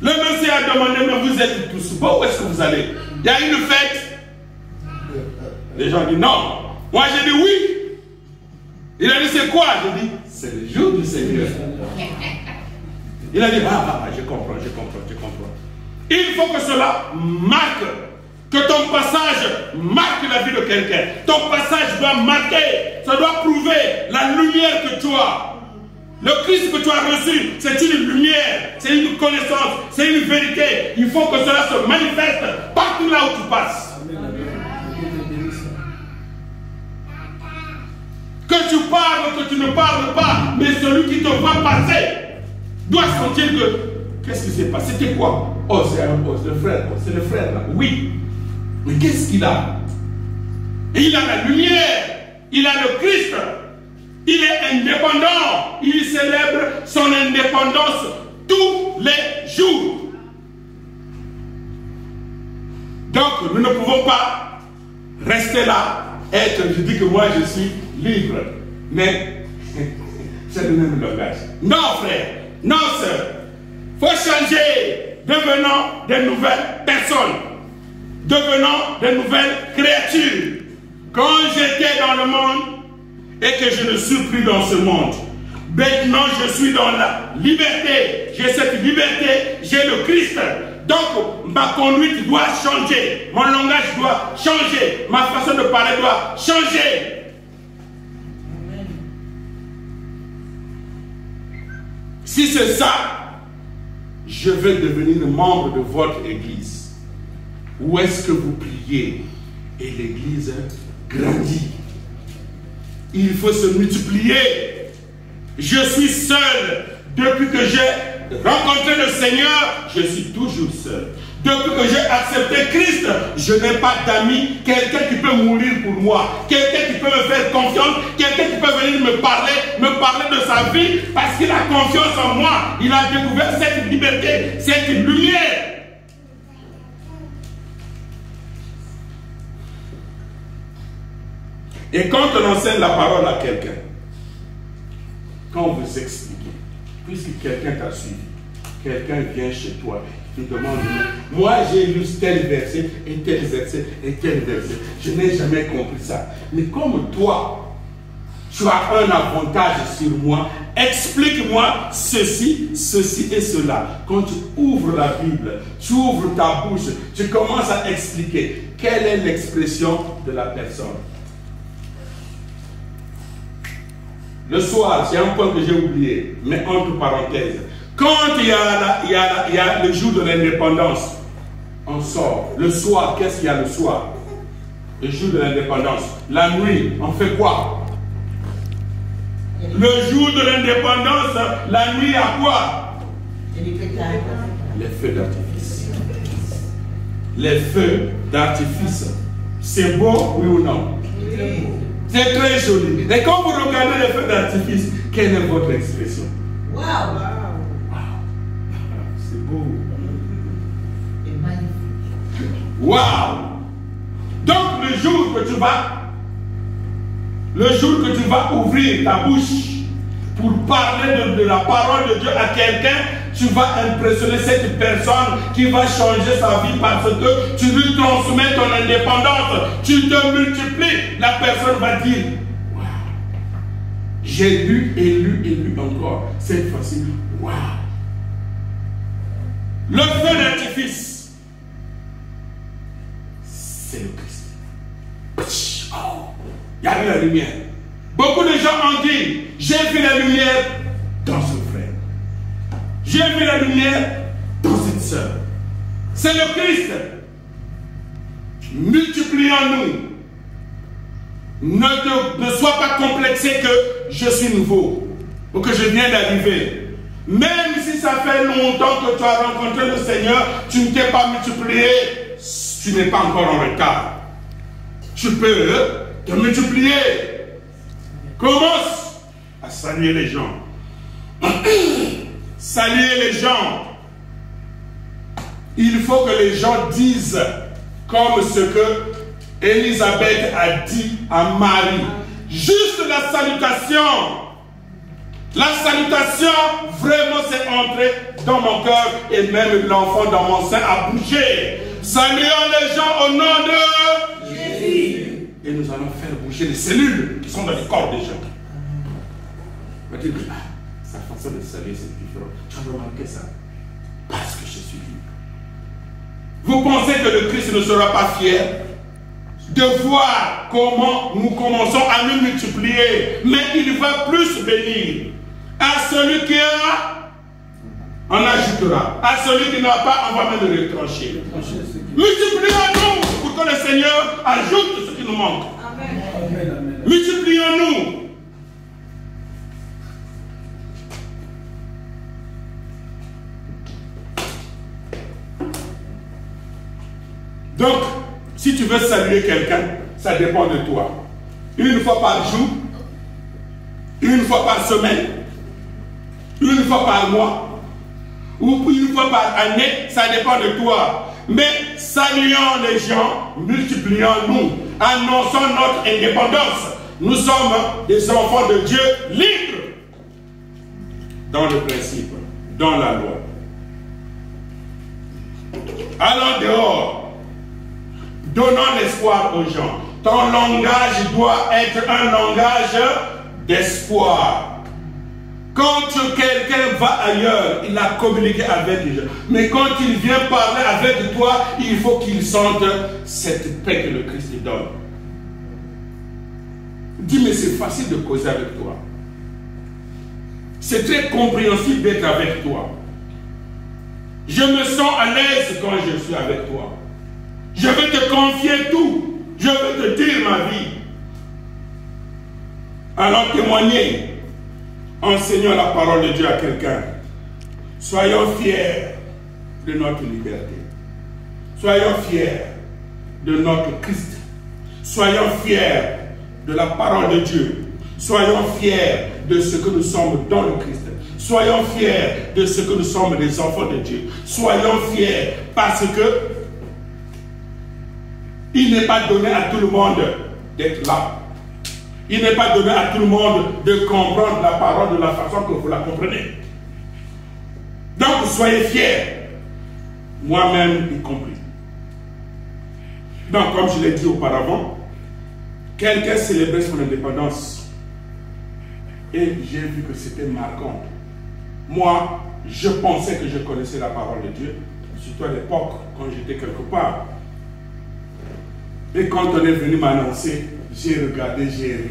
Le monsieur a demandé, mais vous êtes tous beaux, où est-ce que vous allez? Il y a une fête. Les gens disent non. Moi j'ai dit oui. Il a dit c'est quoi? J'ai dit c'est le jour du Seigneur. Il a dit je comprends. Il faut que cela marque, que ton passage marque la vie de quelqu'un. Ton passage doit marquer, ça doit prouver la lumière que tu as. Le Christ que tu as reçu, c'est une lumière, c'est une connaissance, c'est une vérité. Il faut que cela se manifeste partout là où tu passes. Que tu parles, que tu ne parles pas, mais celui qui te voit passer doit sentir que qu'est-ce qui s'est passé? C'était quoi? Oh, c'est le frère, c'est le frère là. Oui. Mais qu'est-ce qu'il a? Il a la lumière, il a le Christ, il est indépendant, il célèbre son indépendance tous les jours. Donc nous ne pouvons pas rester là, je dis que moi je suis libre, mais c'est le même langage. Non frère, non sœur, il faut changer, devenons des nouvelles personnes. Devenons de nouvelles créatures. Quand j'étais dans le monde et que je ne suis plus dans ce monde, maintenant je suis dans la liberté. J'ai cette liberté, j'ai le Christ. Donc ma conduite doit changer, mon langage doit changer, ma façon de parler doit changer. Amen. Si c'est ça, je vais devenir membre de votre église. Où est-ce que vous priez et l'église grandit? Il faut se multiplier. Je suis seul. Depuis que j'ai rencontré le Seigneur, je suis toujours seul. Depuis que j'ai accepté Christ, je n'ai pas d'amis, quelqu'un qui peut mourir pour moi, quelqu'un qui peut me faire confiance, quelqu'un qui peut venir me parler de sa vie, parce qu'il a confiance en moi. Il a découvert cette liberté, cette lumière. Et quand on enseigne la parole à quelqu'un, quand vous expliquez, puisque quelqu'un t'a suivi, quelqu'un vient chez toi, il demande, moi j'ai lu tel verset, et tel verset, et tel verset, je n'ai jamais compris ça. Mais comme toi, tu as un avantage sur moi, explique-moi ceci, ceci et cela. Quand tu ouvres la Bible, tu ouvres ta bouche, tu commences à expliquer quelle est l'expression de la personne. Le soir, c'est un point que j'ai oublié, mais entre parenthèses. Quand il y a le jour de l'indépendance, on sort. Le soir, qu'est-ce qu'il y a le soir? Le jour de l'indépendance. La nuit, on fait quoi? Le jour de l'indépendance, la nuit, à quoi? Les feux d'artifice. Les feux d'artifice. C'est beau, oui ou non? C'est très joli. Et quand vous regardez les feux d'artifice, quelle est votre expression? Waouh! C'est beau. C'est magnifique. Waouh! Donc le jour que tu vas ouvrir ta bouche pour parler de la parole de Dieu à quelqu'un, tu vas impressionner cette personne qui va changer sa vie parce que tu lui transmets ton indépendance, tu te multiplies. La personne va dire, waouh, j'ai lu et lu et lu encore. Cette fois-ci, waouh. Le feu d'artifice, c'est le Christ. Oh, il y a eu la lumière. Beaucoup de gens ont dit, j'ai vu la lumière dans ce frère. J'ai vu la lumière dans cette sœur. C'est le Christ. Multiplions-nous. Ne sois pas complexé que je suis nouveau ou que je viens d'arriver. Même si ça fait longtemps que tu as rencontré le Seigneur, tu ne t'es pas multiplié, tu n'es pas encore en retard. Tu peux te multiplier. Commence à saluer les gens. Saluer les gens. Il faut que les gens disent comme ce que Élisabeth a dit à Marie. Juste la salutation. La salutation, vraiment, c'est entré dans mon cœur et même l'enfant dans mon sein a bougé. Saluons les gens au nom de Jésus. Et nous allons faire bouger les cellules qui sont dans les corps des gens. On va dire, sa façon de saluer, c'est différent. Tu as remarqué ça? Parce que je suis libre. Vous pensez que le Christ ne sera pas fier de voir comment nous commençons à nous multiplier, mais il va plus bénir. À celui qui a, on ajoutera. À celui qui n'a pas, on va même le retrancher. Multiplions-nous pour que le Seigneur ajoute ce qui nous manque. Amen. Multiplions-nous. Donc, si tu veux saluer quelqu'un, ça dépend de toi. Une fois par jour, une fois par semaine, une fois par mois, ou une fois par année, ça dépend de toi. Mais saluons les gens, multiplions-nous, annonçons notre indépendance. Nous sommes des enfants de Dieu libres dans le principe, dans la loi. Allons dehors, donnons l'espoir aux gens. Ton langage doit être un langage d'espoir. Quand quelqu'un va ailleurs, il a communiqué avec les gens. Mais quand il vient parler avec toi, il faut qu'il sente cette paix que le Christ donne. Dis, mais c'est facile de causer avec toi. C'est très compréhensible d'être avec toi. Je me sens à l'aise quand je suis avec toi. Je vais te confier tout. Je vais te dire ma vie. Allons témoigner. Enseignons la parole de Dieu à quelqu'un. Soyons fiers de notre liberté. Soyons fiers de notre Christ. Soyons fiers de la parole de Dieu. Soyons fiers de ce que nous sommes dans le Christ. Soyons fiers de ce que nous sommes des enfants de Dieu. Soyons fiers parce que il n'est pas donné à tout le monde d'être là. Il n'est pas donné à tout le monde de comprendre la parole de la façon que vous la comprenez. Donc soyez fiers, moi-même y compris. Donc comme je l'ai dit auparavant, quelqu'un célébrait son indépendance et j'ai vu que c'était marquant. Moi, je pensais que je connaissais la parole de Dieu, surtout à l'époque quand j'étais quelque part. Et quand on est venu m'annoncer, j'ai regardé, j'ai ri.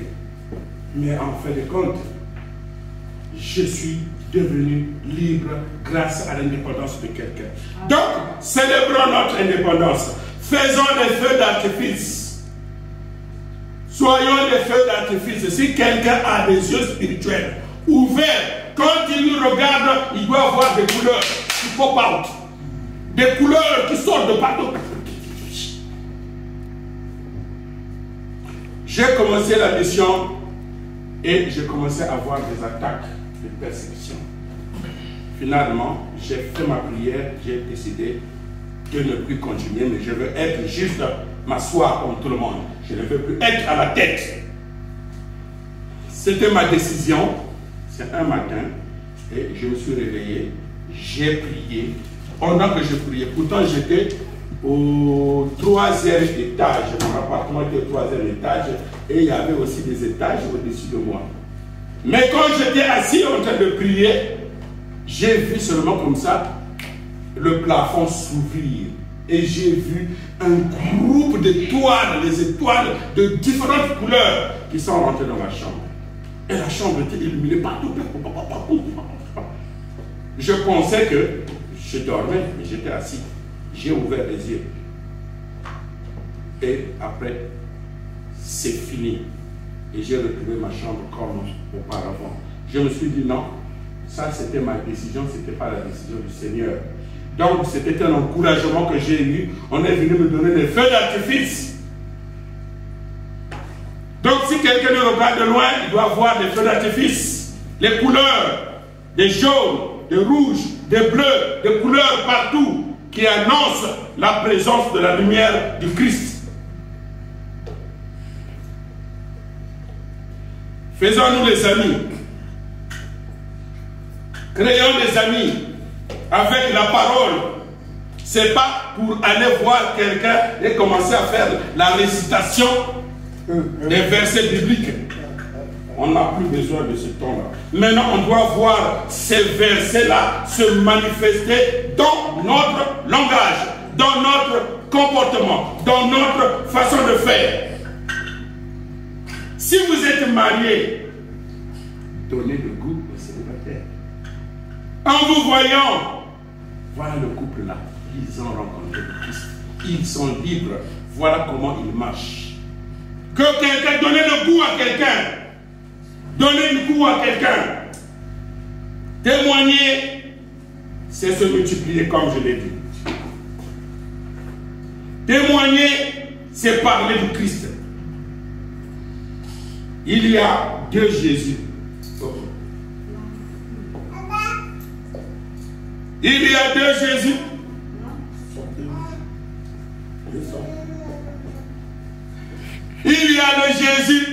Mais en fin de compte, je suis devenu libre grâce à l'indépendance de quelqu'un. Donc, célébrons notre indépendance. Faisons des feux d'artifice. Soyons des feux d'artifice. Si quelqu'un a des yeux spirituels ouverts, quand il nous regarde, il doit voir des couleurs qui pop out. Des couleurs qui sortent de partout. J'ai commencé la mission et j'ai commencé à avoir des attaques, des persécutions. Finalement, j'ai fait ma prière, j'ai décidé de ne plus continuer, mais je veux être juste m'asseoir comme tout le monde. Je ne veux plus être à la tête. C'était ma décision. C'est un matin et je me suis réveillé, j'ai prié. Pendant que je priais, pourtant j'étais au 3e étage, mon appartement était au 3e étage et il y avait aussi des étages au-dessus de moi. Mais quand j'étais assis en train de prier, j'ai vu seulement comme ça le plafond s'ouvrir et j'ai vu un groupe d'étoiles, des étoiles de différentes couleurs qui sont rentrées dans ma chambre. Et la chambre était illuminée partout. Je pensais que je dormais, mais j'étais assis. J'ai ouvert les yeux. Et après, c'est fini. Et j'ai retrouvé ma chambre comme auparavant. Je me suis dit non, ça c'était ma décision, ce n'était pas la décision du Seigneur. Donc c'était un encouragement que j'ai eu. On est venu me donner des feux d'artifice. Donc si quelqu'un nous regarde de loin, il doit voir des feux d'artifice. Les couleurs, des jaunes, des rouges, des bleus, des couleurs partout qui annoncent la présence de la lumière du Christ. Faisons-nous des amis. Créons des amis avec la parole. Ce n'est pas pour aller voir quelqu'un et commencer à faire la récitation des versets bibliques. On n'a plus besoin de ce temps-là. Maintenant, on doit voir ces versets-là se manifester dans notre langage, dans notre comportement, dans notre façon de faire. Si vous êtes marié, donnez le goût au célibataire. En vous voyant, voilà le couple-là. Ils ont rencontré le Christ. Ils sont libres. Voilà comment ils marchent. Que quelqu'un donne le goût à quelqu'un. Donnez le goût à quelqu'un. Témoigner, c'est se multiplier comme je l'ai dit. Témoigner, c'est parler du Christ. Il y a deux Jésus. Il y a deux Jésus. Il y a le Jésus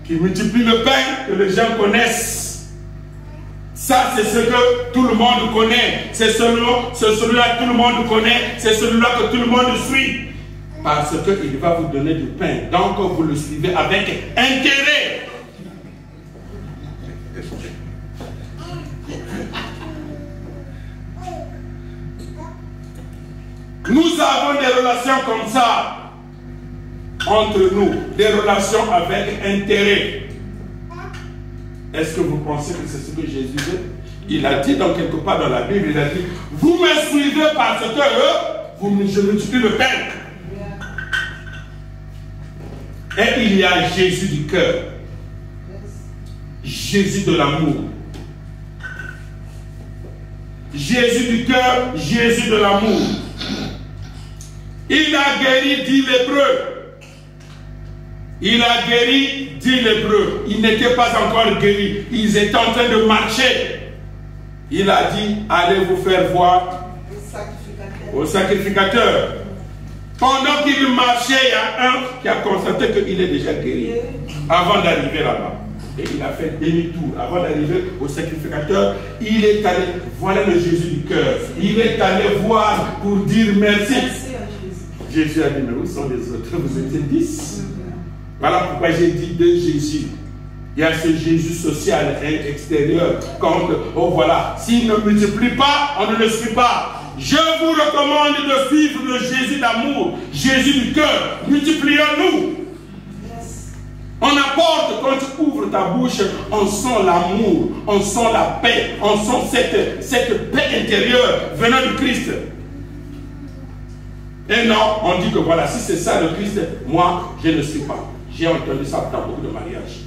qui multiplie le pain que les gens connaissent. Ça, c'est ce que tout le monde connaît. C'est celui-là que tout le monde connaît. C'est celui-là que tout le monde suit. Parce qu'il va vous donner du pain. Donc, vous le suivez avec intérêt. Nous avons des relations comme ça entre nous, des relations avec intérêt. Est-ce que vous pensez que c'est ce que Jésus dit? Il a dit dans quelque part dans la Bible, il a dit, vous me suivez parce que je multiplie le pain. Et il y a Jésus du cœur. Jésus de l'amour. Jésus du cœur, Jésus de l'amour. Il a guéri 10 lépreux. Il a guéri 10 lépreux. Ils n'étaient pas encore guéris. Ils étaient en train de marcher. Il a dit, allez vous faire voir au sacrificateur. Pendant qu'il marchait, il y a un qui a constaté qu'il est déjà guéri avant d'arriver là-bas. Et il a fait demi-tour. Avant d'arriver au sacrificateur, il est allé, voilà le Jésus du cœur. Il est allé voir pour dire merci. Jésus a dit, mais où sont les autres? Vous étiez 10. Voilà pourquoi j'ai dit de Jésus. Il y a ce Jésus social et extérieur. Quand, oh voilà, s'il ne multiplie pas, on ne le suit pas. Je vous recommande de suivre le Jésus d'amour, Jésus du cœur. Multiplions-nous. On apporte, quand tu ouvres ta bouche, on sent l'amour, on sent la paix, on sent cette paix intérieure venant du Christ. Et non, on dit que voilà, si c'est ça le Christ, moi, je ne suis pas. J'ai entendu ça dans beaucoup de mariages.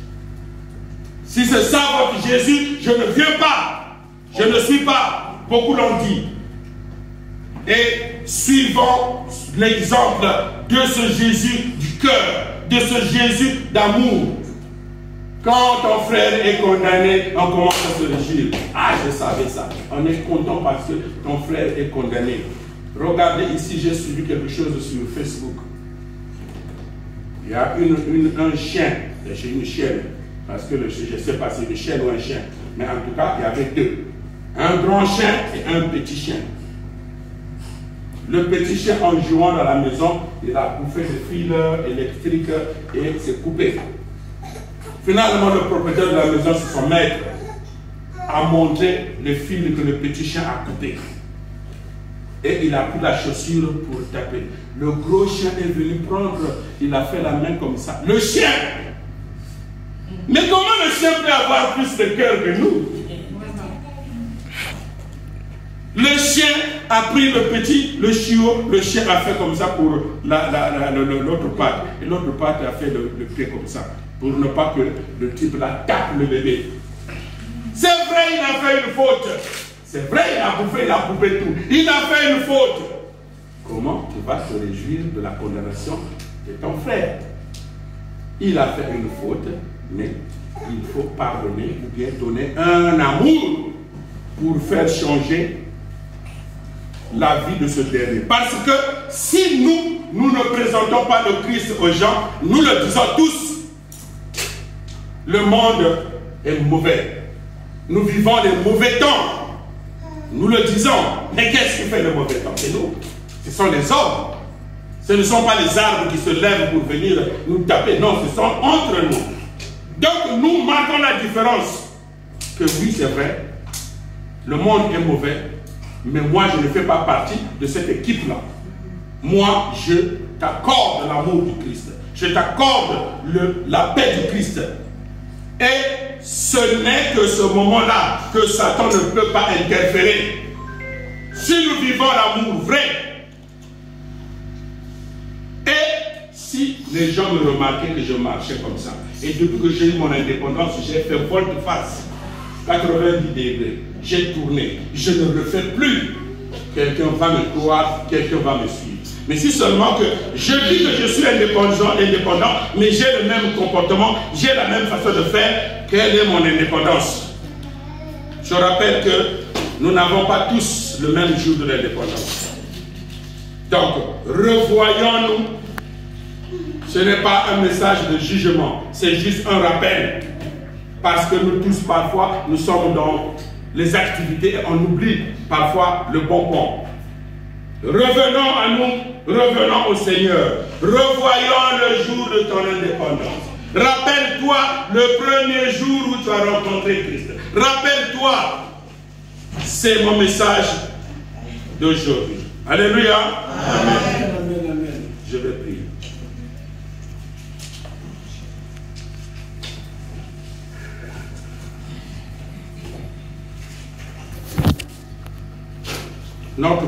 Si c'est ça votre Jésus, je ne viens pas. Je ne suis pas. Beaucoup l'ont dit. Et suivons l'exemple de ce Jésus du cœur, de ce Jésus d'amour. Quand ton frère est condamné, on commence à se réjouir. Ah, je savais ça. On est content parce que ton frère est condamné. Regardez ici, j'ai suivi quelque chose sur Facebook. Il y a un chien, j'ai une chienne, parce que je ne sais pas si c'est une chienne ou un chien, mais en tout cas, il y avait deux. Un grand chien et un petit chien. Le petit chien, en jouant dans la maison, il a bouffé des fils électriques et s'est coupé. Finalement, le propriétaire de la maison, c'est son maître, a montré les fils que le petit chien a coupés. Et il a pris la chaussure pour taper. Le gros chien est venu prendre, il a fait la main comme ça. Le chien! Mais comment le chien peut avoir plus de cœur que nous? Le chien a pris le petit, le chiot, le chien a fait comme ça pour l'autre patte. Et l'autre patte a fait le pied comme ça, pour ne pas que le type là tape le bébé. C'est vrai, il a fait une faute. C'est vrai, il a bouffé tout. Il a fait une faute. Comment tu vas te réjouir de la condamnation de ton frère? Il a fait une faute, mais il faut pardonner ou bien donner un amour pour faire changer la vie de ce dernier. Parce que si nous ne présentons pas le Christ aux gens, nous le disons tous, le monde est mauvais. Nous vivons les mauvais temps. Nous le disons. Mais qu'est-ce qui fait le mauvais temps? C'est nous. Ce sont les hommes. Ce ne sont pas les arbres qui se lèvent pour venir nous taper. Non, ce sont entre nous. Donc nous marquons la différence. Que oui, c'est vrai, le monde est mauvais, mais moi je ne fais pas partie de cette équipe-là. Moi, je t'accorde l'amour du Christ. Je t'accorde la paix du Christ. Et ce n'est que ce moment-là que Satan ne peut pas interférer. Si nous vivons l'amour vrai, et si les gens me remarquaient que je marchais comme ça, et depuis que j'ai eu mon indépendance, j'ai fait volte-face, 90 degrés, j'ai tourné, je ne le fais plus. Quelqu'un va me croire, quelqu'un va me suivre. Mais si seulement que je dis que je suis indépendant, mais j'ai le même comportement, j'ai la même façon de faire, quelle est mon indépendance? Je rappelle que nous n'avons pas tous le même jour de l'indépendance. Donc, revoyons-nous. Ce n'est pas un message de jugement, c'est juste un rappel. Parce que nous tous, parfois, nous sommes dans les activités et on oublie parfois le bon point. Revenons à nous, revenons au Seigneur. Revoyons le jour de ton indépendance. Rappelle-toi le premier jour où tu as rencontré Christ. Rappelle-toi. C'est mon message d'aujourd'hui. Alléluia. Amen. Amen. Je vais prier. Notre